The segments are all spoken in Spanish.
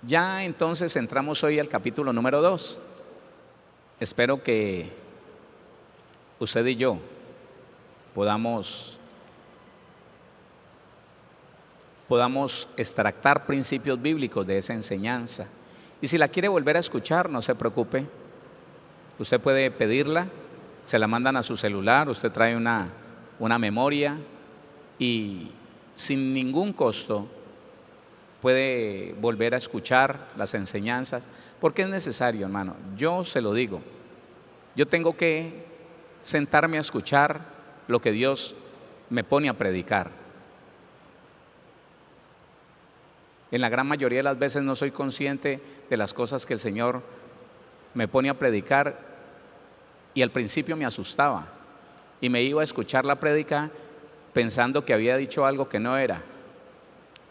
Ya entonces entramos hoy al capítulo número 2. Espero que usted y yo podamos extractar principios bíblicos de esa enseñanza. Y si la quiere volver a escuchar, no se preocupe. Usted puede pedirla, se la mandan a su celular, usted trae una memoria y sin ningún costo puede volver a escuchar las enseñanzas, porque es necesario, hermano. Yo se lo digo, yo tengo que sentarme a escuchar lo que Dios me pone a predicar. En la gran mayoría de las veces no soy consciente de las cosas que el Señor me pone a predicar y al principio me asustaba y me iba a escuchar la prédica pensando que había dicho algo que no era.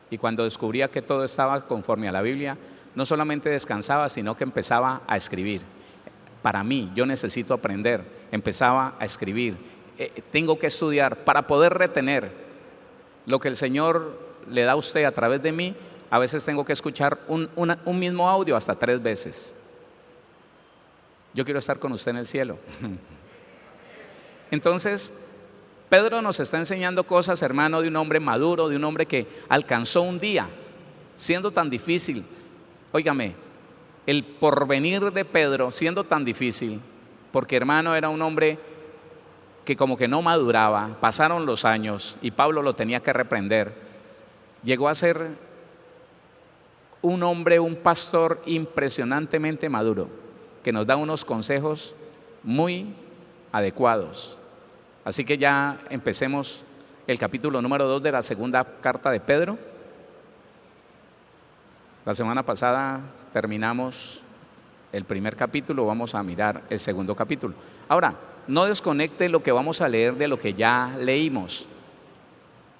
Y cuando descubría que todo estaba conforme a la Biblia, no solamente descansaba, sino que empezaba a escribir. Para mí, yo necesito aprender, empezaba a escribir. Tengo que estudiar para poder retener lo que el Señor le da a usted a través de mí. A veces tengo que escuchar un mismo audio hasta 3 veces. Yo quiero estar con usted en el cielo. Entonces, Pedro nos está enseñando cosas, hermano, de un hombre maduro, de un hombre que alcanzó un día, siendo tan difícil. Óigame, el porvenir de Pedro siendo tan difícil, porque hermano era un hombre que como que no maduraba, pasaron los años y Pablo lo tenía que reprender. Llegó a ser un hombre, un pastor impresionantemente maduro, que nos da unos consejos muy adecuados. Así que ya empecemos el capítulo número 2 de la segunda carta de Pedro. La semana pasada terminamos el primer capítulo, vamos a mirar el segundo capítulo. Ahora, no desconecte lo que vamos a leer de lo que ya leímos.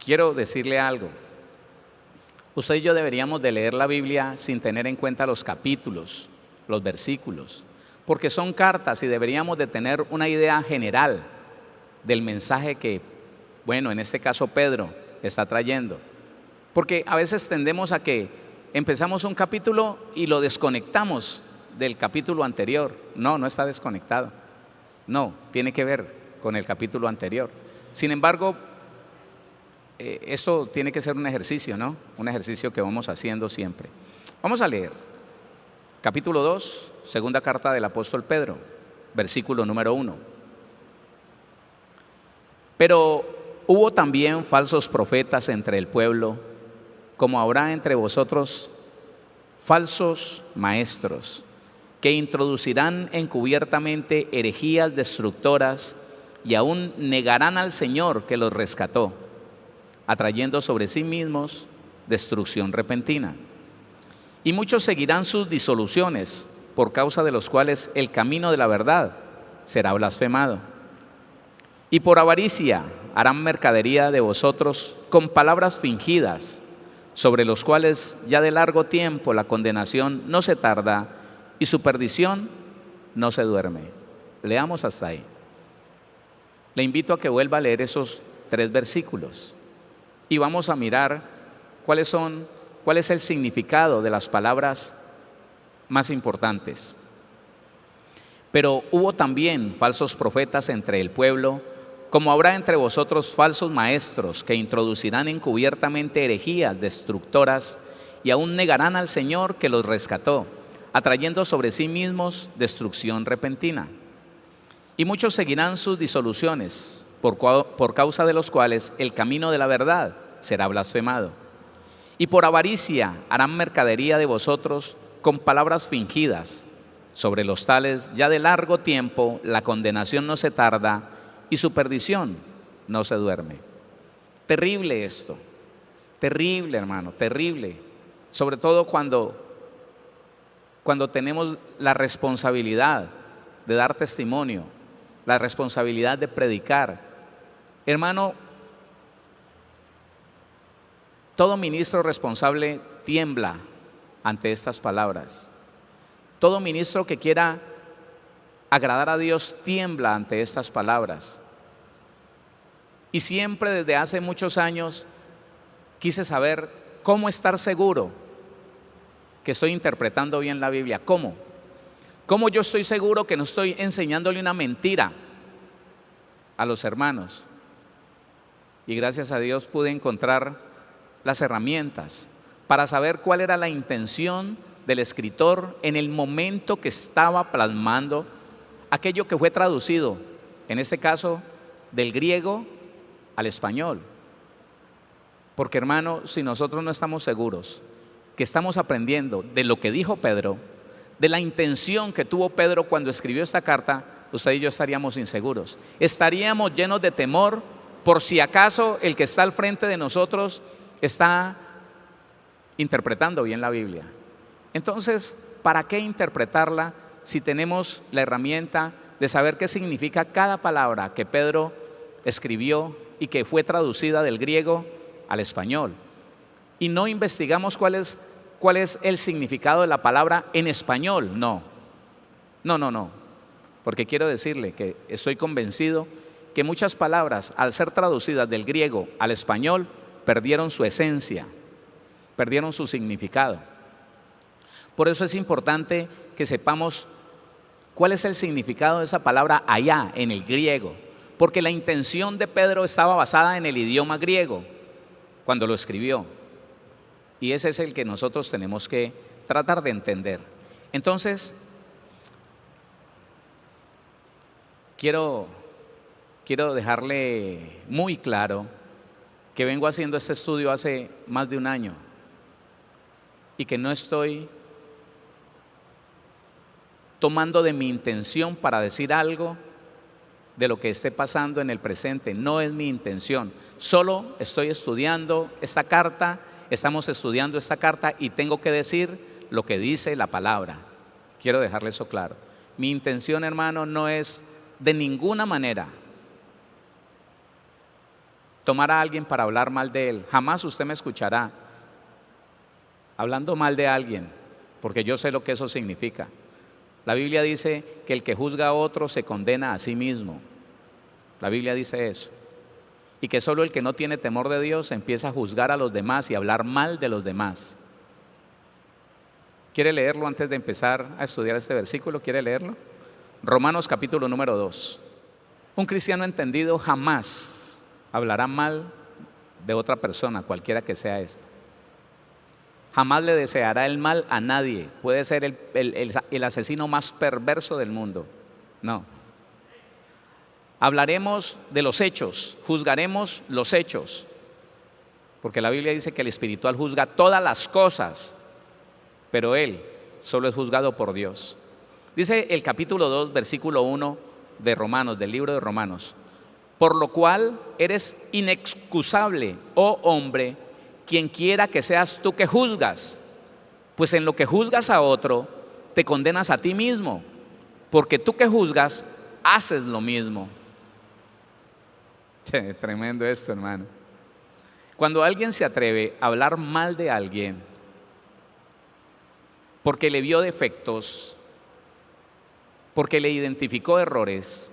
Quiero decirle algo. Usted y yo deberíamos de leer la Biblia sin tener en cuenta los capítulos, los versículos, porque son cartas y deberíamos de tener una idea general del mensaje que, bueno, en este caso Pedro está trayendo. Porque a veces tendemos a que empezamos un capítulo y lo desconectamos del capítulo anterior. No, no está desconectado. No, tiene que ver con el capítulo anterior. Sin embargo, esto tiene que ser un ejercicio, ¿no? Un ejercicio que vamos haciendo siempre. Vamos a leer capítulo 2, segunda carta del apóstol Pedro, versículo número 1. Pero hubo también falsos profetas entre el pueblo, como habrá entre vosotros falsos maestros, que introducirán encubiertamente herejías destructoras y aún negarán al Señor que los rescató, atrayendo sobre sí mismos destrucción repentina. Y muchos seguirán sus disoluciones, por causa de los cuales el camino de la verdad será blasfemado. Y por avaricia harán mercadería de vosotros con palabras fingidas, sobre los cuales ya de largo tiempo la condenación no se tarda y su perdición no se duerme. Leamos hasta ahí. Le invito a que vuelva a leer esos 3 versículos. Y vamos a mirar cuál es el significado de las palabras más importantes. Pero hubo también falsos profetas entre el pueblo, como habrá entre vosotros falsos maestros que introducirán encubiertamente herejías destructoras y aún negarán al Señor que los rescató, atrayendo sobre sí mismos destrucción repentina. Y muchos seguirán sus disoluciones, por causa de los cuales el camino de la verdad será blasfemado. Y por avaricia harán mercadería de vosotros con palabras fingidas, sobre los tales ya de largo tiempo la condenación no se tarda y su perdición no se duerme. Terrible esto, terrible hermano, terrible, sobre todo cuando tenemos la responsabilidad de dar testimonio, la responsabilidad de predicar. Hermano, todo ministro responsable tiembla ante estas palabras. Todo ministro que quiera agradar a Dios tiembla ante estas palabras. Y siempre desde hace muchos años quise saber cómo estar seguro que estoy interpretando bien la Biblia? ¿Cómo? ¿Cómo yo estoy seguro que no estoy enseñándole una mentira a los hermanos? Y gracias a Dios pude encontrar las herramientas para saber cuál era la intención del escritor en el momento que estaba plasmando aquello que fue traducido, en este caso del griego al español. Porque hermano, si nosotros no estamos seguros que estamos aprendiendo de lo que dijo Pedro, de la intención que tuvo Pedro cuando escribió esta carta, usted y yo estaríamos inseguros, estaríamos llenos de temor por si acaso el que está al frente de nosotros está interpretando bien la Biblia. Entonces, ¿para qué interpretarla si tenemos la herramienta de saber qué significa cada palabra que Pedro escribió y que fue traducida del griego al español? Y no investigamos cuál es el significado de la palabra en español. No, porque quiero decirle que estoy convencido que muchas palabras, al ser traducidas del griego al español, perdieron su esencia, perdieron su significado. Por eso es importante que sepamos cuál es el significado de esa palabra allá en el griego, porque la intención de Pedro estaba basada en el idioma griego cuando lo escribió, y ese es el que nosotros tenemos que tratar de entender. Entonces, quiero dejarle muy claro que vengo haciendo este estudio hace más de un año y que no estoy tomando de mi intención para decir algo de lo que esté pasando en el presente. No es mi intención, solo estoy estudiando esta carta, estamos estudiando esta carta y tengo que decir lo que dice la palabra. Quiero dejarle eso claro. Mi intención, hermano, no es de ninguna manera tomar a alguien para hablar mal de él. Jamás usted me escuchará hablando mal de alguien, porque yo sé lo que eso significa. La Biblia dice que el que juzga a otro se condena a sí mismo. La Biblia dice eso. Y que solo el que no tiene temor de Dios empieza a juzgar a los demás y a hablar mal de los demás. ¿Quiere leerlo antes de empezar a estudiar este versículo? ¿Quiere leerlo? Romanos capítulo número 2. Un cristiano entendido jamás hablará mal de otra persona, cualquiera que sea esta. Jamás le deseará el mal a nadie. Puede ser el asesino más perverso del mundo. No. Hablaremos de los hechos, juzgaremos los hechos. Porque la Biblia dice que el espiritual juzga todas las cosas, pero él solo es juzgado por Dios. Dice el capítulo 2, versículo 1 de Romanos, del libro de Romanos: por lo cual eres inexcusable, oh hombre, quien quiera que seas tú que juzgas, pues en lo que juzgas a otro, te condenas a ti mismo, porque tú que juzgas, haces lo mismo. Tremendo esto, hermano. Cuando alguien se atreve a hablar mal de alguien, porque le vio defectos, porque le identificó errores,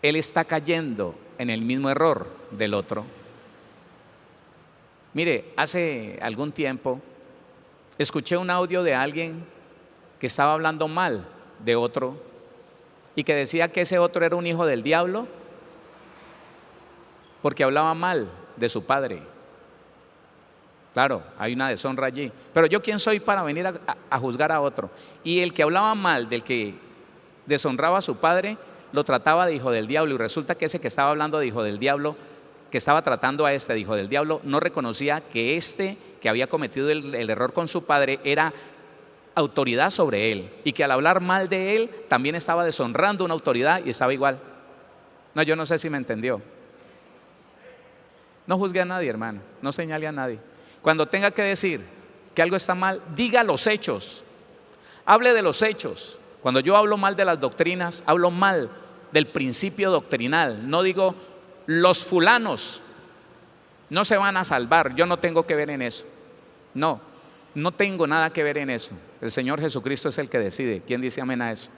él está cayendo en el mismo error del otro. Mire, hace algún tiempo escuché un audio de alguien que estaba hablando mal de otro y que decía que ese otro era un hijo del diablo porque hablaba mal de su padre. Claro, hay una deshonra allí. Pero yo, ¿quién soy para venir a juzgar a otro? Y el que hablaba mal del que deshonraba a su padre, lo trataba de hijo del diablo. Y resulta que ese que estaba hablando de hijo del diablo, que estaba tratando a este de hijo del diablo, no reconocía que este que había cometido el error con su padre era autoridad sobre él. Y que al hablar mal de él, también estaba deshonrando una autoridad y estaba igual. No, yo no sé si me entendió. No juzgue a nadie, hermano. No señale a nadie. Cuando tenga que decir que algo está mal, diga los hechos. Hable de los hechos. Cuando yo hablo mal de las doctrinas, hablo mal del principio doctrinal. No digo los fulanos no se van a salvar, yo no tengo que ver en eso. No tengo nada que ver en eso. El Señor Jesucristo es el que decide. ¿Quién dice amén a eso?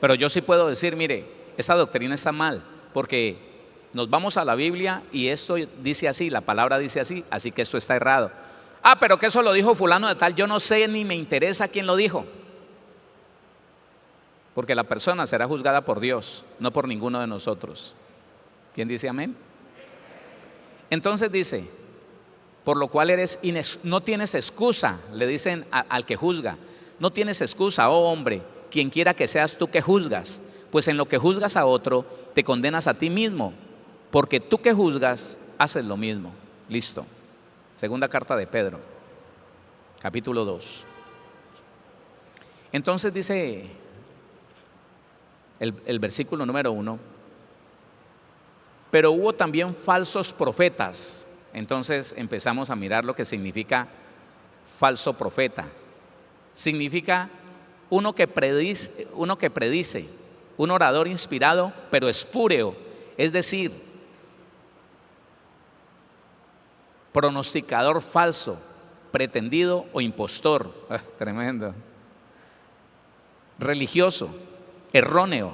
Pero yo sí puedo decir, mire, esta doctrina está mal, porque nos vamos a la Biblia y esto dice así, la palabra dice así, así que esto está errado. pero que eso lo dijo fulano de tal, yo no sé ni me interesa quién lo dijo. Porque la persona será juzgada por Dios, no por ninguno de nosotros. ¿Quién dice amén? Entonces dice, por lo cual no tienes excusa, le dicen al que juzga, no tienes excusa, oh hombre, quien quiera que seas tú que juzgas, pues en lo que juzgas a otro, te condenas a ti mismo, porque tú que juzgas, haces lo mismo. Listo. Segunda carta de Pedro, capítulo 2. Entonces dice el versículo número 1, pero hubo también falsos profetas. Entonces empezamos a mirar lo que significa falso profeta. Significa uno que predice, un orador inspirado, pero espúreo, es decir, pronosticador falso, pretendido o impostor. Tremendo. Religioso, erróneo,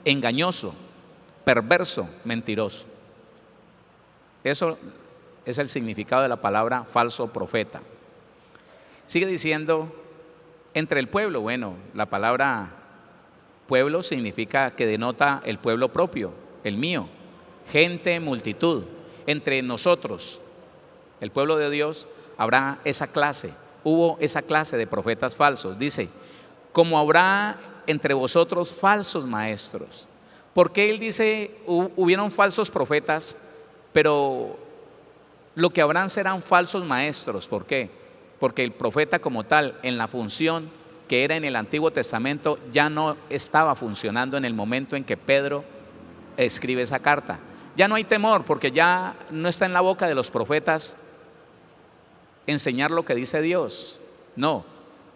engañoso, perverso, mentiroso. Eso es el significado de la palabra falso profeta. Sigue diciendo, entre el pueblo. Bueno, la palabra pueblo significa que denota el pueblo propio, el mío, gente, multitud. Entre nosotros, el pueblo de Dios, habrá esa clase, hubo esa clase de profetas falsos. Dice, como habrá entre vosotros falsos maestros. Porque él dice, hubieron falsos profetas, pero lo que habrán serán falsos maestros. ¿Por qué? Porque el profeta como tal, en la función que era en el Antiguo Testamento, ya no estaba funcionando en el momento en que Pedro escribe esa carta. Ya no hay temor, porque ya no está en la boca de los profetas enseñar lo que dice Dios. No,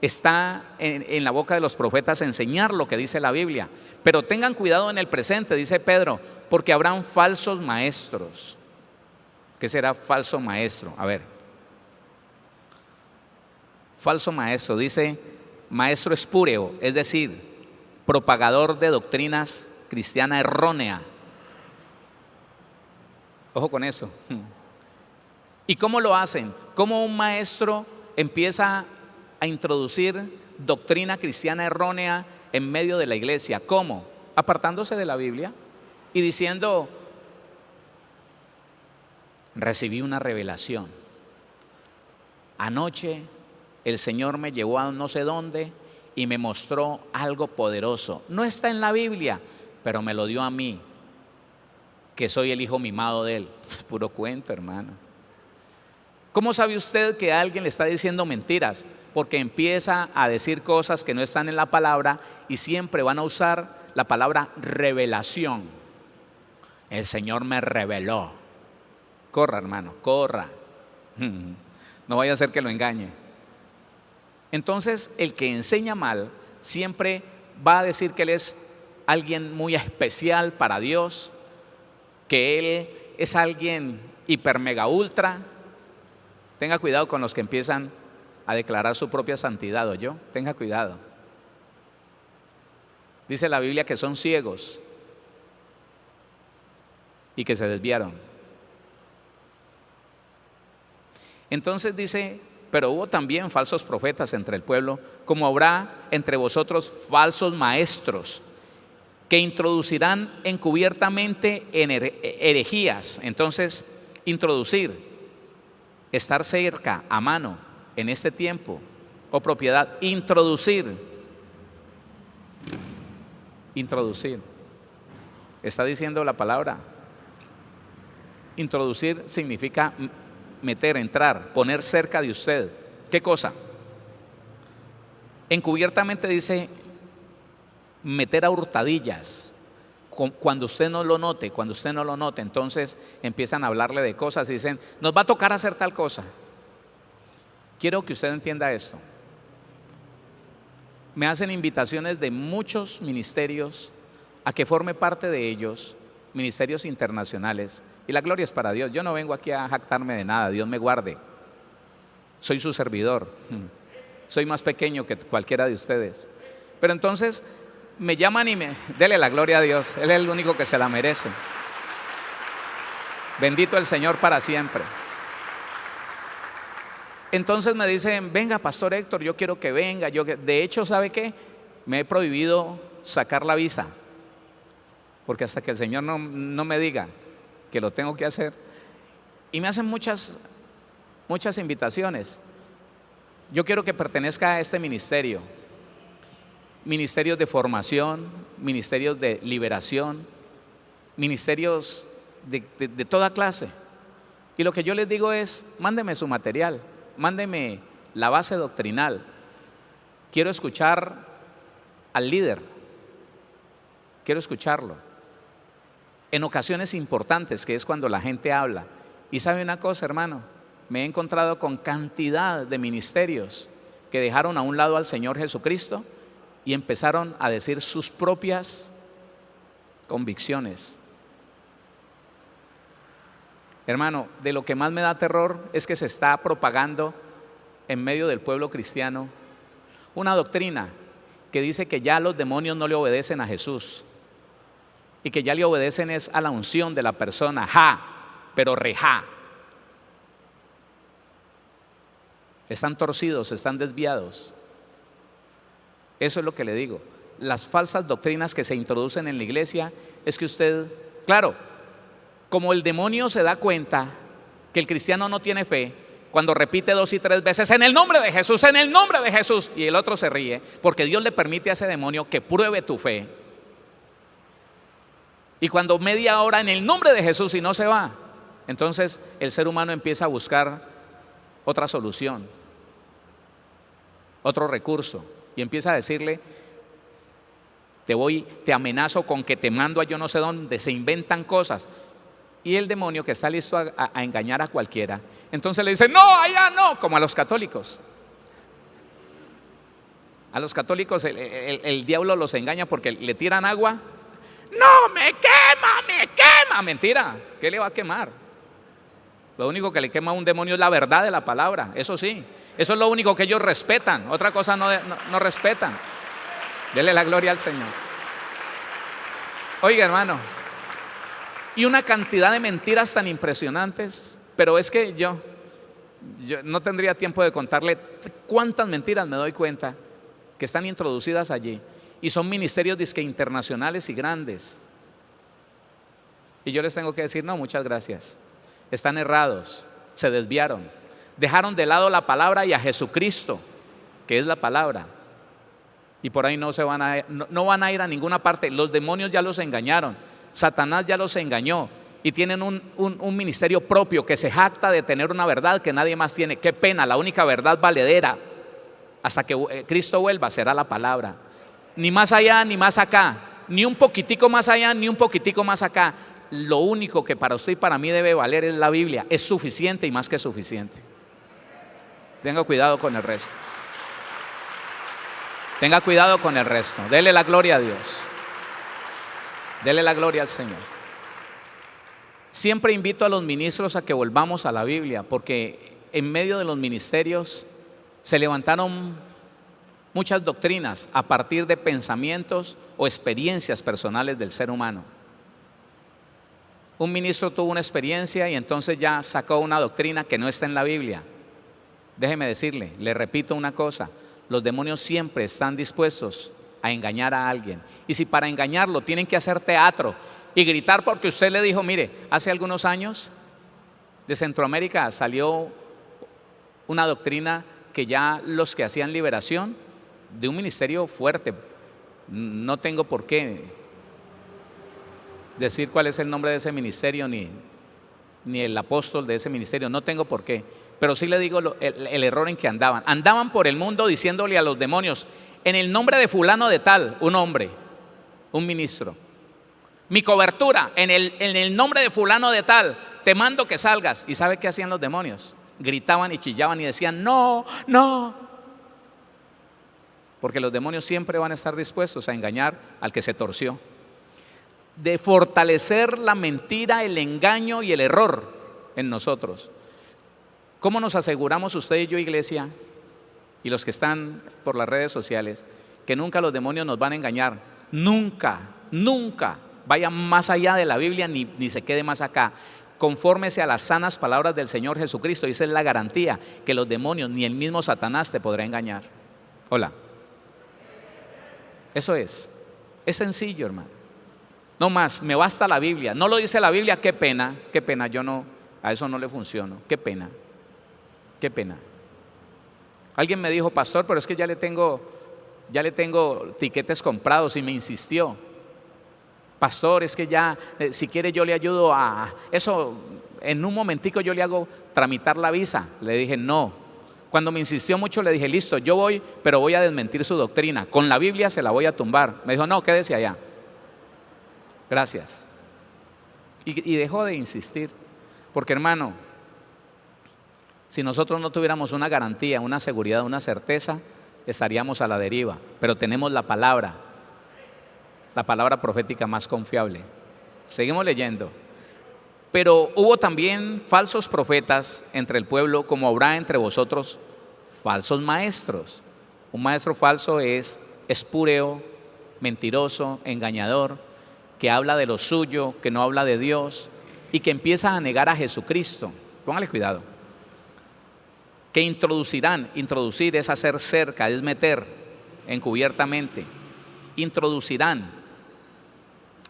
está en la boca de los profetas enseñar lo que dice la Biblia. Pero tengan cuidado en el presente, dice Pedro, porque habrán falsos maestros. ¿Qué será falso maestro? A ver, falso maestro, dice maestro espúreo, es decir, propagador de doctrinas cristianas erróneas. Ojo con eso. ¿Y cómo lo hacen? ¿Cómo un maestro empieza a introducir doctrina cristiana errónea en medio de la iglesia? ¿Cómo? Apartándose de la Biblia y diciendo, recibí una revelación. Anoche el Señor me llevó a no sé dónde y me mostró algo poderoso. No está en la Biblia, pero me lo dio a mí, que soy el hijo mimado de Él. Puro cuento, hermano. ¿Cómo sabe usted que alguien le está diciendo mentiras? Porque empieza a decir cosas que no están en la palabra y siempre van a usar la palabra revelación. El Señor me reveló. Corra, hermano, corra. No vaya a ser que lo engañe. Entonces, el que enseña mal siempre va a decir que él es alguien muy especial para Dios, que él es alguien hiper mega ultra. Tenga cuidado con los que empiezan a declarar su propia santidad, ¿oyó? Tenga cuidado. Dice la Biblia que son ciegos y que se desviaron. Entonces dice, pero hubo también falsos profetas entre el pueblo, como habrá entre vosotros falsos maestros, que introducirán encubiertamente en herejías. Entonces, introducir, estar cerca, a mano, en este tiempo, o propiedad, introducir. Está diciendo la palabra. Introducir significa meter, entrar, poner cerca de usted. ¿Qué cosa? Encubiertamente dice meter a hurtadillas. Cuando usted no lo note, entonces empiezan a hablarle de cosas y dicen, nos va a tocar hacer tal cosa. Quiero que usted entienda esto. Me hacen invitaciones de muchos ministerios a que forme parte de ellos, ministerios internacionales, y la gloria es para Dios. Yo no vengo aquí a jactarme de nada, Dios me guarde. Soy su servidor, soy más pequeño que cualquiera de ustedes. Pero entonces me llaman y dele la gloria a Dios, Él es el único que se la merece. Bendito el Señor para siempre. Entonces me dicen, venga, Pastor Héctor, yo quiero que venga. De hecho, ¿sabe qué? Me he prohibido sacar la visa, porque hasta que el Señor no me diga que lo tengo que hacer. Y me hacen muchas invitaciones. Yo quiero que pertenezca a este ministerio. Ministerios de formación, ministerios de liberación, ministerios de toda clase. Y lo que yo les digo es, mándeme su material, mándeme la base doctrinal. Quiero escuchar al líder, quiero escucharlo. En ocasiones importantes, que es cuando la gente habla. Y sabe una cosa, hermano, me he encontrado con cantidad de ministerios que dejaron a un lado al Señor Jesucristo y empezaron a decir sus propias convicciones. Hermano, de lo que más me da terror es que se está propagando en medio del pueblo cristiano una doctrina que dice que ya los demonios no le obedecen a Jesús y que ya le obedecen es a la unción de la persona, pero rejá. Están torcidos, están desviados. Eso es lo que le digo. Las falsas doctrinas que se introducen en la iglesia es que usted, claro, como el demonio se da cuenta que el cristiano no tiene fe, cuando repite 2 y 3 veces, en el nombre de Jesús, en el nombre de Jesús, y el otro se ríe, porque Dios le permite a ese demonio que pruebe tu fe. Y cuando media hora en el nombre de Jesús y no se va, entonces el ser humano empieza a buscar otra solución, otro recurso, y empieza a decirle, te amenazo con que te mando a yo no sé dónde, se inventan cosas. Y el demonio, que está listo a engañar a cualquiera, entonces le dice, no, allá no, como a los católicos. A los católicos el diablo los engaña porque le tiran agua. No, me quema. Mentira, ¿qué le va a quemar? Lo único que le quema a un demonio es la verdad de la palabra, eso sí. Eso es lo único que ellos respetan, otra cosa no respetan. Dele la gloria al Señor. Oiga, hermano, y una cantidad de mentiras tan impresionantes, pero es que yo no tendría tiempo de contarle cuántas mentiras me doy cuenta que están introducidas allí, y son ministerios dizque internacionales y grandes. Y yo les tengo que decir, no, muchas gracias. Están errados, se desviaron, dejaron de lado la palabra y a Jesucristo, que es la palabra. Y por ahí no van a ir a ninguna parte. Los demonios ya los engañaron, Satanás ya los engañó, y tienen un ministerio propio que se jacta de tener una verdad que nadie más tiene. Qué pena, la única verdad valedera hasta que Cristo vuelva será la palabra. Ni más allá ni más acá, ni un poquitico más allá ni un poquitico más acá. Lo único que para usted y para mí debe valer es la Biblia. Es suficiente y más que suficiente. Tenga cuidado con el resto. Tenga cuidado con el resto. Dele la gloria a Dios. Dele la gloria al Señor. Siempre invito a los ministros a que volvamos a la Biblia, porque en medio de los ministerios se levantaron muchas doctrinas a partir de pensamientos o experiencias personales del ser humano. Un ministro tuvo una experiencia y entonces ya sacó una doctrina que no está en la Biblia. Déjeme decirle, le repito una cosa, los demonios siempre están dispuestos a engañar a alguien. Y si para engañarlo tienen que hacer teatro y gritar porque usted le dijo, mire, hace algunos años de Centroamérica salió una doctrina que ya los que hacían liberación de un ministerio fuerte, no tengo por qué decir cuál es el nombre de ese ministerio ni el apóstol de ese ministerio, no tengo por qué, pero sí le digo el error en que andaban por el mundo diciéndole a los demonios, en el nombre de fulano de tal, un hombre, un ministro, mi cobertura, en el nombre de fulano de tal, te mando que salgas. ¿Y sabe qué hacían los demonios? Gritaban y chillaban y decían, no, porque los demonios siempre van a estar dispuestos a engañar al que se torció, de fortalecer la mentira, el engaño y el error en nosotros. ¿Cómo nos aseguramos usted y yo, iglesia, y los que están por las redes sociales, que nunca los demonios nos van a engañar? Nunca vaya más allá de la Biblia ni se quede más acá. confórmese a las sanas palabras del Señor Jesucristo. Y esa es la garantía, que los demonios ni el mismo Satanás te podrá engañar. Hola. Eso es sencillo, hermano. No más, me basta la Biblia. No lo dice la Biblia, qué pena, yo no, a eso no le funciono, qué pena. Alguien me dijo, pastor, pero es que ya le tengo tiquetes comprados, y me insistió. Pastor, es que ya, si quiere yo le ayudo a eso, en un momentico yo le hago tramitar la visa. Le dije, no. Cuando me insistió mucho le dije, listo, yo voy, pero voy a desmentir su doctrina. Con la Biblia se la voy a tumbar. Me dijo, no, quédese allá. Gracias. Y dejó de insistir. Porque, hermano, si nosotros no tuviéramos una garantía, una seguridad, una certeza, estaríamos a la deriva. Pero tenemos la palabra profética más confiable. Seguimos leyendo. Pero hubo también falsos profetas entre el pueblo, como habrá entre vosotros falsos maestros. Un maestro falso es espúreo, mentiroso, engañador, que habla de lo suyo, que no habla de Dios y que empieza a negar a Jesucristo. Póngale cuidado. Que introducir es hacer cerca, es meter encubiertamente. Introducirán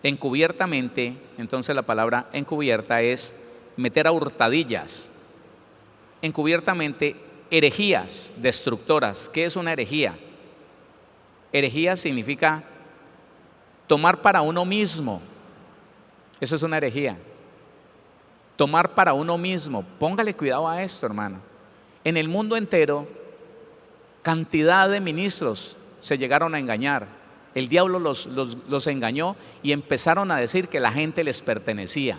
encubiertamente. Entonces la palabra encubierta es meter a hurtadillas. Encubiertamente, herejías destructoras. ¿Qué es una herejía? Herejía significa tomar para uno mismo. Eso es una herejía. Tomar para uno mismo. Póngale cuidado a esto, hermano. En el mundo entero, cantidad de ministros se llegaron a engañar. El diablo los engañó y empezaron a decir que la gente les pertenecía.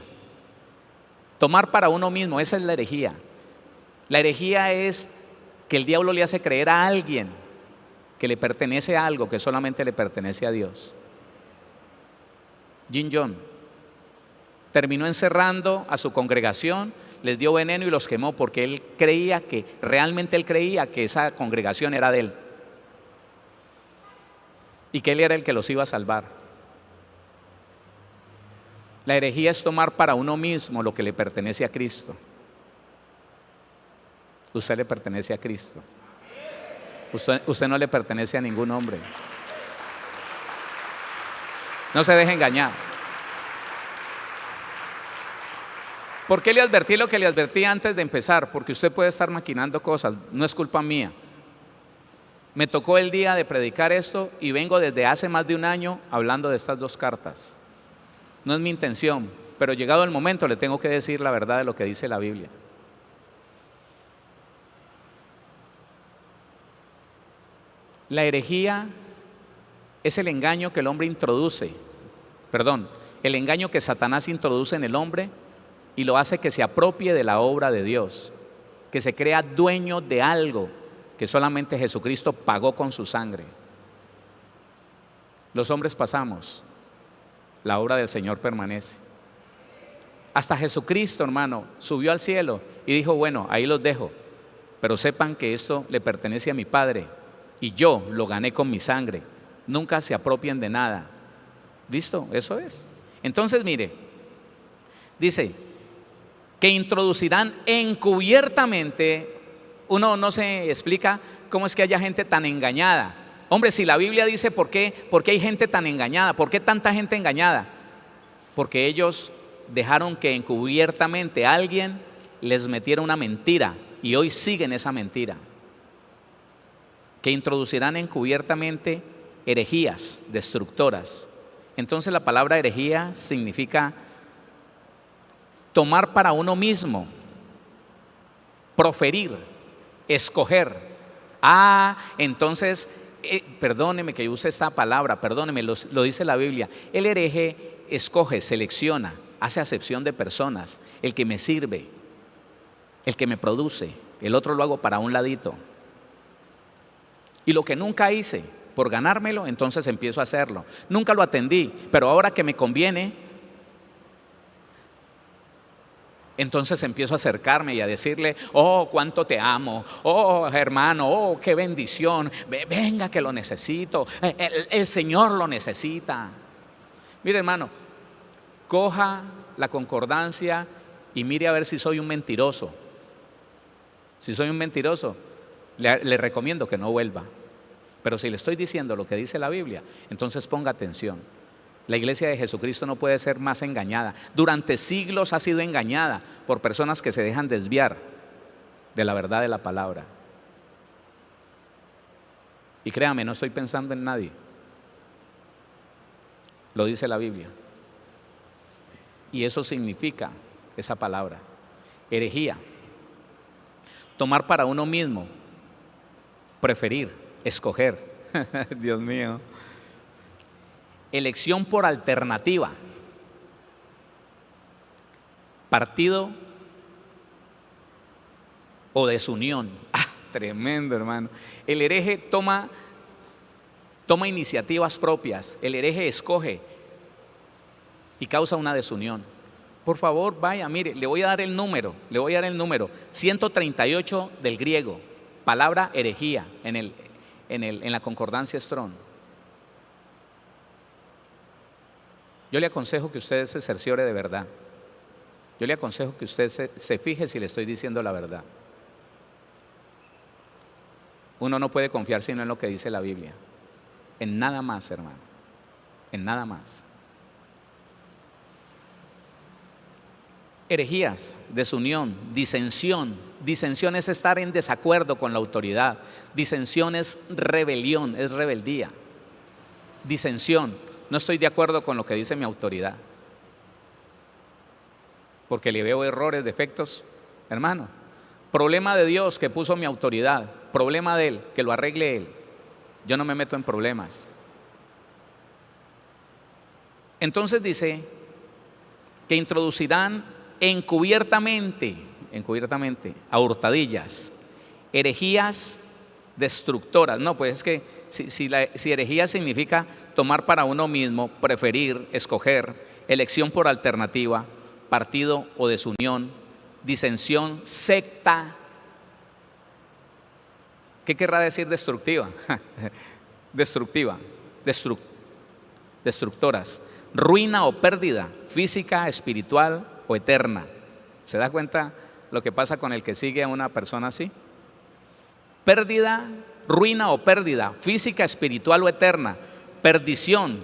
Tomar para uno mismo, esa es la herejía. La herejía es que el diablo le hace creer a alguien que le pertenece a algo que solamente le pertenece a Dios. Jim Jones terminó encerrando a su congregación, les dio veneno y los quemó porque él creía que esa congregación era de él y que él era el que los iba a salvar. La herejía es tomar para uno mismo lo que le pertenece a Cristo. Usted le pertenece a Cristo. Usted no le pertenece a ningún hombre. No se deje engañar. ¿Por qué le advertí lo que le advertí antes de empezar? Porque usted puede estar maquinando cosas, no es culpa mía. Me tocó el día de predicar esto y vengo desde hace más de un año hablando de estas dos cartas. No es mi intención, pero llegado el momento le tengo que decir la verdad de lo que dice la Biblia. La herejía es el engaño que el hombre el engaño que Satanás introduce en el hombre y lo hace que se apropie de la obra de Dios, que se crea dueño de algo que solamente Jesucristo pagó con su sangre. Los hombres pasamos, la obra del Señor permanece. Hasta Jesucristo, hermano, subió al cielo y dijo, bueno, ahí los dejo, pero sepan que esto le pertenece a mi Padre y yo lo gané con mi sangre. Nunca se apropien de nada. ¿Listo? Eso es. Entonces, mire, dice que introducirán encubiertamente. Uno no se explica cómo es que haya gente tan engañada. Hombre, si la Biblia dice por qué hay gente tan engañada, ¿por qué tanta gente engañada? Porque ellos dejaron que encubiertamente alguien les metiera una mentira y hoy siguen esa mentira. Que introducirán encubiertamente herejías destructoras. Entonces la palabra herejía significa tomar para uno mismo, proferir, escoger. Entonces, perdóneme que use esta palabra, perdóneme, lo dice la Biblia. El hereje escoge, selecciona, hace acepción de personas. El que me sirve, el que me produce, el otro lo hago para un ladito. Y lo que nunca hice por ganármelo, entonces empiezo a hacerlo. Nunca lo atendí, pero ahora que me conviene, entonces empiezo a acercarme y a decirle, oh, cuánto te amo, oh, hermano, oh, qué bendición, venga que lo necesito, el Señor lo necesita. Mire, hermano, coja la concordancia y mire a ver si soy un mentiroso. Si soy un mentiroso, le recomiendo que no vuelva. Pero si le estoy diciendo lo que dice la Biblia, entonces ponga atención. La iglesia de Jesucristo no puede ser más engañada. Durante siglos ha sido engañada por personas que se dejan desviar de la verdad de la palabra. Y créame, no estoy pensando en nadie. Lo dice la Biblia. Y eso significa esa palabra: herejía. Tomar para uno mismo, preferir, escoger. Dios mío. Elección por alternativa. Partido o desunión. Tremendo, hermano. El hereje toma iniciativas propias. El hereje escoge y causa una desunión. Por favor, vaya, mire, le voy a dar el número. 138 del griego. Palabra herejía en la concordancia Strong. Yo le aconsejo que usted se cerciore de verdad. Yo le aconsejo que usted se fije si le estoy diciendo la verdad. Uno no puede confiar sino en lo que dice la Biblia. En nada más, hermano. En nada más. Herejías, desunión, disensión. Disensión es estar en desacuerdo con la autoridad. Disensión es rebelión, es rebeldía. Disensión, no estoy de acuerdo con lo que dice mi autoridad, porque le veo errores, defectos. Hermano, problema de Dios que puso mi autoridad, problema de Él, que lo arregle Él. Yo no me meto en problemas. Entonces dice que introducirán encubiertamente, a hurtadillas, herejías destructoras. No, pues es que si herejía significa tomar para uno mismo, preferir, escoger, elección por alternativa, partido o desunión, disensión, secta. ¿Qué querrá decir destructiva? Destructoras. Ruina o pérdida física, espiritual o eterna. ¿Se da cuenta lo que pasa con el que sigue a una persona así? Pérdida, ruina o pérdida física, espiritual o eterna. Perdición,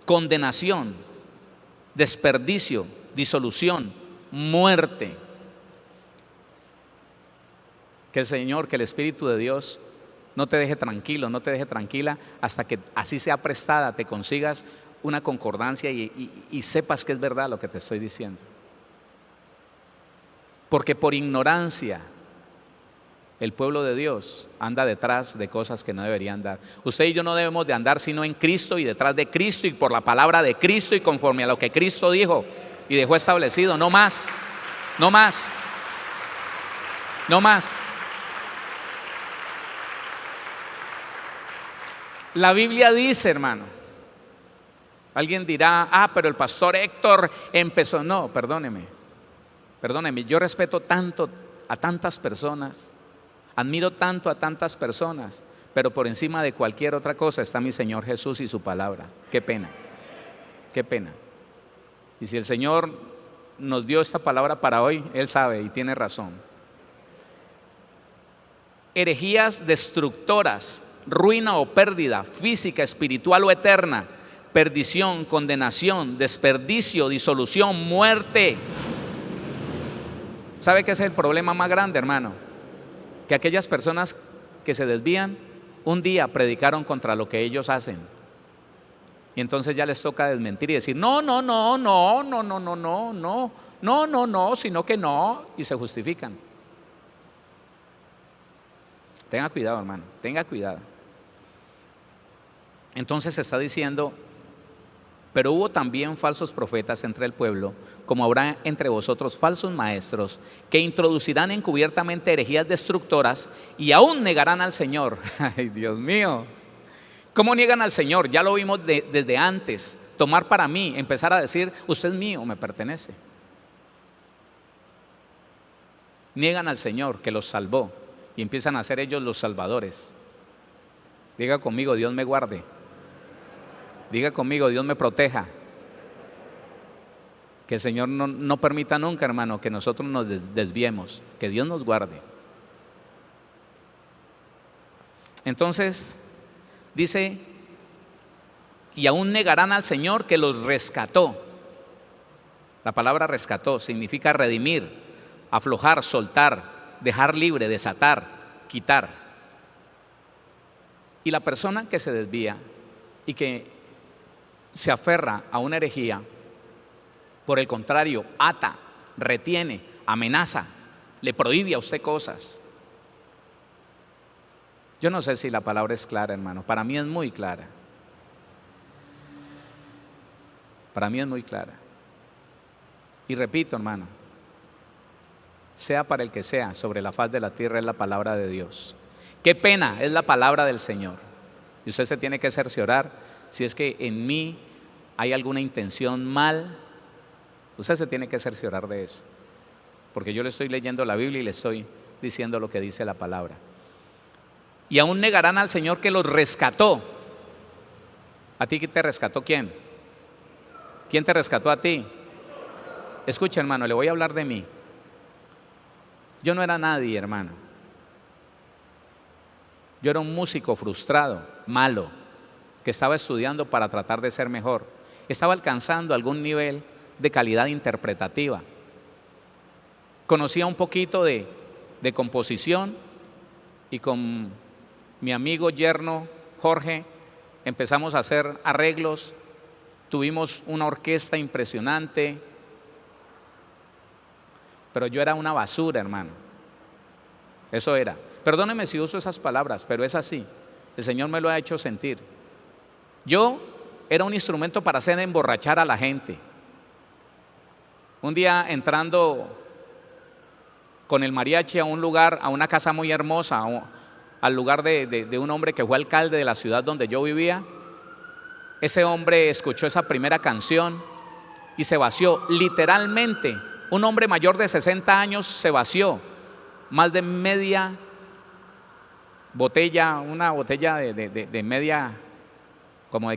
condenación, desperdicio, disolución, muerte. Que el Señor, que el Espíritu de Dios no te deje tranquilo, no te deje tranquila hasta que así sea prestada, te consigas una concordancia y sepas que es verdad lo que te estoy diciendo. Porque por ignorancia el pueblo de Dios anda detrás de cosas que no deberían andar. Usted y yo no debemos de andar sino en Cristo y detrás de Cristo y por la palabra de Cristo y conforme a lo que Cristo dijo y dejó establecido, no más, no más, no más. La Biblia dice, hermano, alguien dirá, pero el pastor Héctor empezó. No, perdóneme, yo respeto tanto a tantas personas, admiro tanto a tantas personas, pero por encima de cualquier otra cosa está mi Señor Jesús y su palabra. Qué pena, qué pena. Y si el Señor nos dio esta palabra para hoy, Él sabe y tiene razón. Herejías destructoras, ruina o pérdida física, espiritual o eterna, perdición, condenación, desperdicio, disolución, muerte. ¿Sabe qué es el problema más grande, hermano? Que aquellas personas que se desvían un día predicaron contra lo que ellos hacen y entonces ya les toca desmentir y decir no, sino que no, y se justifican. Tenga cuidado, hermano, tenga cuidado. Entonces se está diciendo, pero hubo también falsos profetas entre el pueblo, como habrá entre vosotros falsos maestros, que introducirán encubiertamente herejías destructoras y aún negarán al Señor. Ay, Dios mío. ¿Cómo niegan al Señor? Ya lo vimos desde antes. Tomar para mí, empezar a decir, usted es mío, me pertenece. Niegan al Señor que los salvó y empiezan a ser ellos los salvadores. Diga conmigo, Dios me guarde. Diga conmigo, Dios me proteja. Que el Señor no permita nunca, hermano, que nosotros nos desviemos, que Dios nos guarde. Entonces, dice, y aún negarán al Señor que los rescató. La palabra rescató significa redimir, aflojar, soltar, dejar libre, desatar, quitar. Y la persona que se desvía y que se aferra a una herejía, por el contrario, ata, retiene, amenaza, le prohíbe a usted cosas. Yo no sé si la palabra es clara, hermano. Para mí es muy clara. Para mí es muy clara. Y repito, hermano, sea para el que sea, sobre la faz de la tierra es la palabra de Dios. Qué pena es la palabra del Señor. Y usted se tiene que cerciorar si es que en mí hay alguna intención mal. Usted se tiene que cerciorar de eso. Porque yo le estoy leyendo la Biblia y le estoy diciendo lo que dice la palabra. Y aún negarán al Señor que los rescató. ¿A ti te rescató quién? ¿Quién te rescató a ti? Escucha, hermano, le voy a hablar de mí. Yo no era nadie, hermano. Yo era un músico frustrado, malo, que estaba estudiando para tratar de ser mejor. Estaba alcanzando algún nivel de calidad interpretativa. Conocía un poquito de composición y con mi amigo yerno Jorge empezamos a hacer arreglos. Tuvimos una orquesta impresionante, pero yo era una basura, hermano. Eso era. Perdóneme si uso esas palabras, pero es así. El Señor me lo ha hecho sentir. Yo era un instrumento para hacer emborrachar a la gente. Un día entrando con el mariachi a un lugar, a una casa muy hermosa, al lugar de un hombre que fue alcalde de la ciudad donde yo vivía, ese hombre escuchó esa primera canción y se vació, literalmente. Un hombre mayor de 60 años se vació más de media botella, una botella de media, como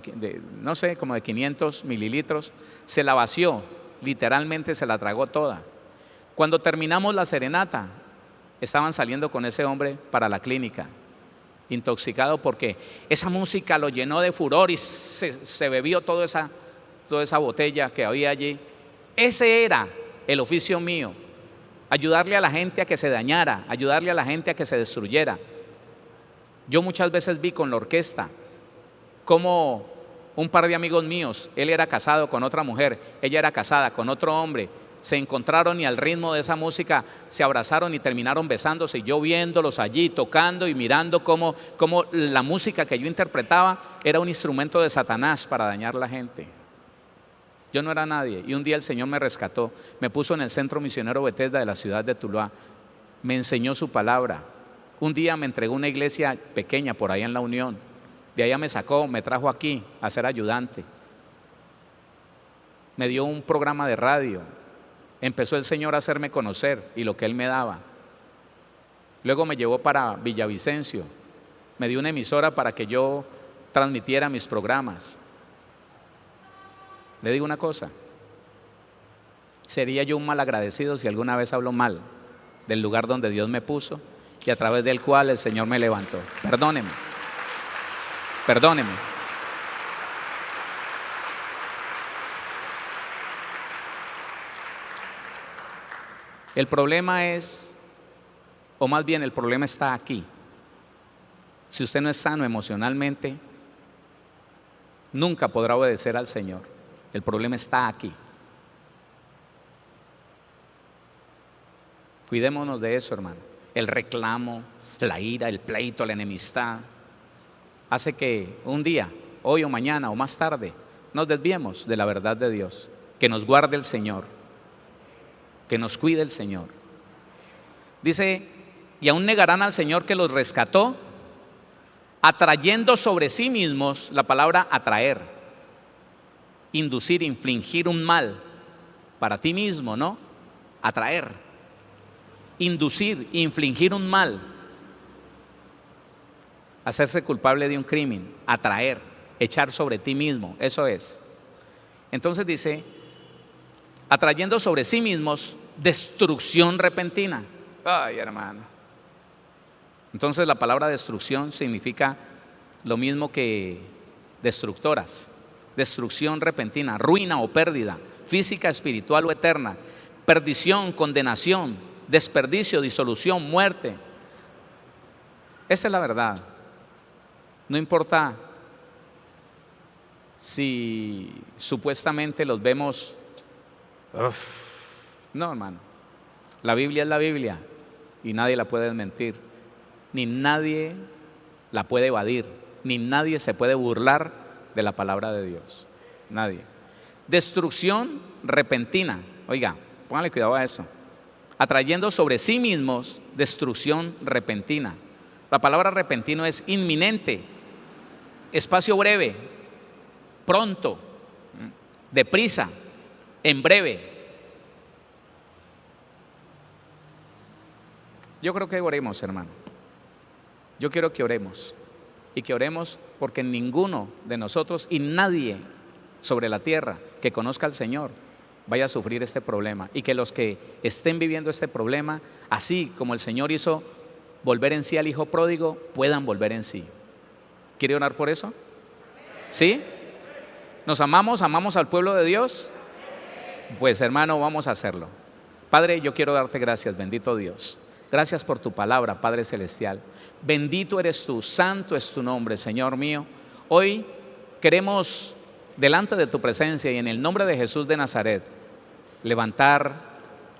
no sé, como de 500 mililitros, se la vació, literalmente se la tragó toda. Cuando terminamos la serenata, estaban saliendo con ese hombre para la clínica, intoxicado porque esa música lo llenó de furor y se bebió toda esa botella que había allí. Ese era el oficio mío, ayudarle a la gente a que se dañara, ayudarle a la gente a que se destruyera. Yo muchas veces vi con la orquesta como un par de amigos míos, él era casado con otra mujer, ella era casada con otro hombre, se encontraron y al ritmo de esa música se abrazaron y terminaron besándose, y yo viéndolos allí tocando y mirando cómo la música que yo interpretaba era un instrumento de Satanás para dañar a la gente. Yo no era nadie y un día el Señor me rescató, me puso en el centro misionero Bethesda de la ciudad de Tuluá, me enseñó su palabra. Un día me entregó una iglesia pequeña por ahí en La Unión, de allá me sacó, me trajo aquí a ser ayudante, me dio un programa de radio, empezó el Señor a hacerme conocer y lo que Él me daba. Luego me llevó para Villavicencio, me dio una emisora para que yo transmitiera mis programas. Le digo una cosa, sería yo un mal agradecido si alguna vez hablo mal del lugar donde Dios me puso y a través del cual el Señor me levantó. Perdóneme, perdóneme. El problema es, o más bien el problema está aquí. Si usted no es sano emocionalmente, nunca podrá obedecer al Señor. El problema está aquí. Cuidémonos de eso, hermano. El reclamo, la ira, el pleito, la enemistad, hace que un día, hoy o mañana o más tarde, nos desviemos de la verdad de Dios. Que nos guarde el Señor, que nos cuide el Señor. Dice, y aún negarán al Señor que los rescató, atrayendo sobre sí mismos, la palabra atraer, inducir, infligir un mal para ti mismo, ¿no? Atraer, inducir, infligir un mal, hacerse culpable de un crimen, atraer, echar sobre ti mismo, eso es. Entonces dice, atrayendo sobre sí mismos destrucción repentina. Ay, hermano. Entonces la palabra destrucción significa lo mismo que destructoras. Destrucción repentina, ruina o pérdida, física, espiritual o eterna, perdición, condenación, desperdicio, disolución, muerte. Esa es la verdad. No importa si supuestamente los vemos. No, hermano. La Biblia es la Biblia y nadie la puede desmentir, ni nadie la puede evadir, ni nadie se puede burlar de la palabra de Dios. Nadie. Destrucción repentina. Oiga, póngale cuidado a eso. Atrayendo sobre sí mismos destrucción repentina. La palabra repentino es inminente, espacio breve, pronto, deprisa, en breve. Yo creo que oremos, hermano. Yo quiero que oremos. Y que oremos porque ninguno de nosotros y nadie sobre la tierra que conozca al Señor vaya a sufrir este problema. Y que los que estén viviendo este problema, así como el Señor hizo volver en sí al hijo pródigo, puedan volver en sí. ¿Quiere orar por eso? ¿Sí? ¿Nos amamos? ¿Amamos al pueblo de Dios? Pues hermano, vamos a hacerlo. Padre, yo quiero darte gracias, bendito Dios. Gracias por tu palabra, Padre Celestial. Bendito eres tú, santo es tu nombre, Señor mío. Hoy queremos, delante de tu presencia y en el nombre de Jesús de Nazaret, levantar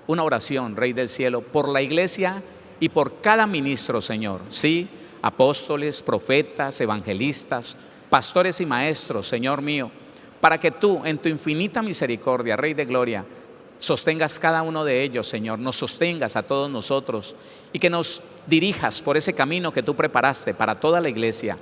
una oración, Rey del cielo, por la iglesia y por cada ministro, Señor. Sí, apóstoles, profetas, evangelistas, pastores y maestros, Señor mío, para que tú, en tu infinita misericordia, Rey de gloria, sostengas cada uno de ellos, Señor, nos sostengas a todos nosotros y que nos dirijas por ese camino que tú preparaste para toda la iglesia,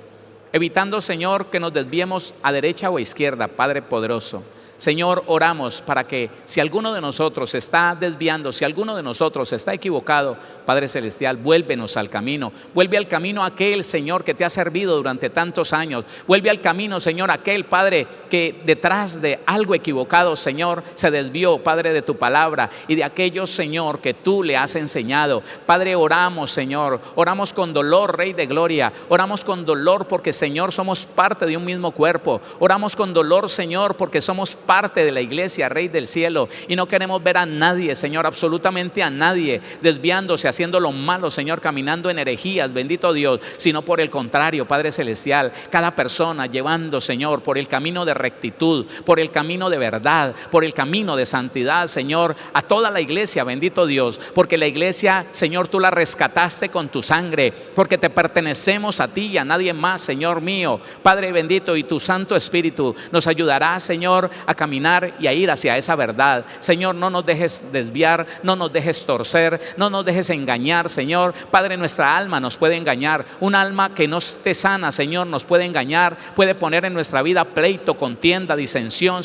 evitando, Señor, que nos desviemos a derecha o a izquierda, Padre poderoso. Señor, oramos para que si alguno de nosotros se está desviando, si alguno de nosotros está equivocado, Padre Celestial, vuélvenos al camino. Vuelve al camino aquel, Señor, que te ha servido durante tantos años. Vuelve al camino, Señor, aquel, Padre, que detrás de algo equivocado, Señor, se desvió, Padre, de tu palabra y de aquellos, Señor, que tú le has enseñado. Padre, oramos, Señor, oramos con dolor, Rey de gloria. Oramos con dolor porque, Señor, somos parte de un mismo cuerpo. Oramos con dolor, Señor, porque somos parte de la iglesia, Rey del cielo, y no queremos ver a nadie, Señor, absolutamente a nadie desviándose, haciendo lo malo, Señor, caminando en herejías, bendito Dios, sino por el contrario, Padre celestial, cada persona llevando, Señor, por el camino de rectitud, por el camino de verdad, por el camino de santidad, Señor, a toda la iglesia, bendito Dios, porque la iglesia, Señor, tú la rescataste con tu sangre, porque te pertenecemos a ti y a nadie más, Señor mío, Padre bendito, y tu Santo Espíritu nos ayudará, Señor, a caminar y a ir hacia esa verdad. Señor, no nos dejes desviar, no nos dejes torcer, no nos dejes engañar, Señor. Padre, nuestra alma nos puede engañar. Un alma que no esté sana, Señor, nos puede engañar, puede poner en nuestra vida pleito, contienda, disensión,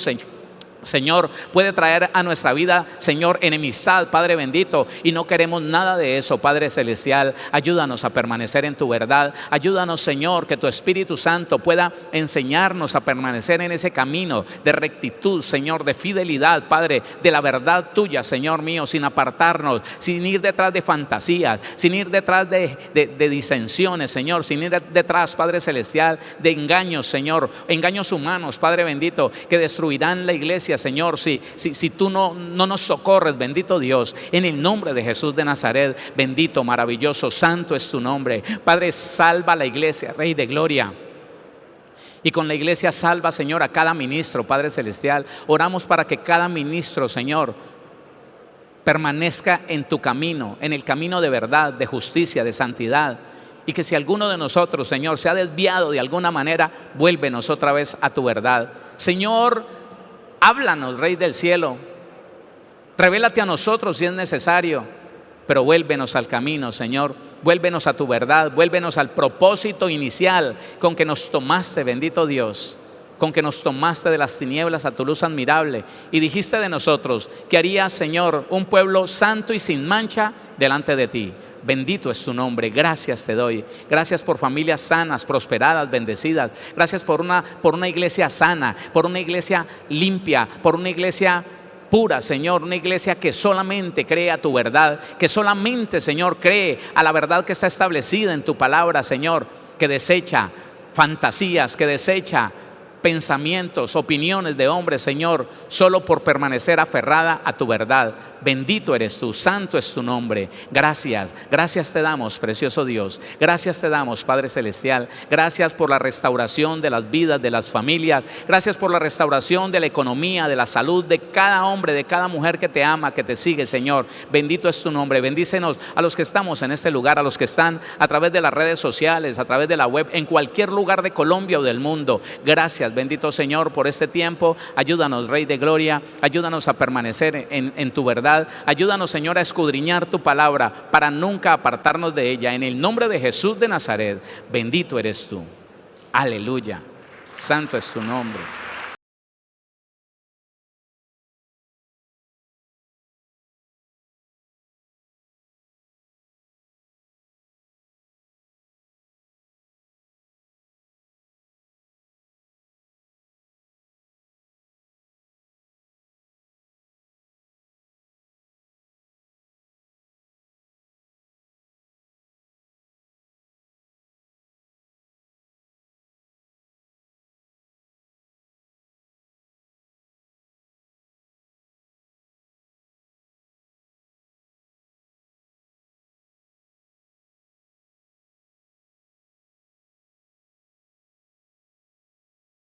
Señor, puede traer a nuestra vida, Señor, enemistad, Padre bendito, y no queremos nada de eso, Padre celestial. Ayúdanos a permanecer en tu verdad. Ayúdanos, Señor, que tu Espíritu Santo pueda enseñarnos a permanecer en ese camino de rectitud, Señor, de fidelidad, Padre, de la verdad tuya, Señor mío, sin apartarnos, sin ir detrás de fantasías, sin ir detrás de disensiones, Señor, sin ir detrás, Padre celestial, de engaños, Señor, engaños humanos, Padre bendito, que destruirán la iglesia, Señor, si tú no nos socorres, bendito Dios, en el nombre de Jesús de Nazaret, bendito, maravilloso, santo es tu nombre. Padre, salva la iglesia, Rey de gloria. Y con la iglesia salva, Señor, a cada ministro, Padre celestial. Oramos para que cada ministro, Señor, permanezca en tu camino, en el camino de verdad, de justicia, de santidad. Y que si alguno de nosotros, Señor, se ha desviado de alguna manera, vuélvenos otra vez a tu verdad. Señor, háblanos, Rey del cielo, revélate a nosotros si es necesario, pero vuélvenos al camino, Señor, vuélvenos a tu verdad, vuélvenos al propósito inicial con que nos tomaste, bendito Dios, con que nos tomaste de las tinieblas a tu luz admirable y dijiste de nosotros que harías, Señor, un pueblo santo y sin mancha delante de ti. Bendito es tu nombre, gracias te doy. Gracias por familias sanas, prosperadas, bendecidas. Gracias por una iglesia sana, por una iglesia limpia, por una iglesia pura, Señor, una iglesia que solamente cree a tu verdad, que solamente, Señor, cree a la verdad que está establecida en tu palabra, Señor, que desecha fantasías, que desecha pensamientos, opiniones de hombres, Señor, solo por permanecer aferrada a tu verdad. Bendito eres tú, santo es tu nombre. Gracias, gracias te damos, precioso Dios. Gracias te damos, Padre Celestial. Gracias por la restauración de las vidas, de las familias. Gracias por la restauración de la economía, de la salud, de cada hombre, de cada mujer que te ama, que te sigue, Señor. Bendito es tu nombre. Bendícenos a los que estamos en este lugar, a los que están a través de las redes sociales, a través de la web, en cualquier lugar de Colombia o del mundo. Gracias, bendito Señor, por este tiempo. Ayúdanos, Rey de Gloria, ayúdanos a permanecer en tu verdad. Ayúdanos, Señor, a escudriñar tu palabra para nunca apartarnos de ella. En el nombre de Jesús de Nazaret, bendito eres tú. Aleluya. Santo es tu nombre.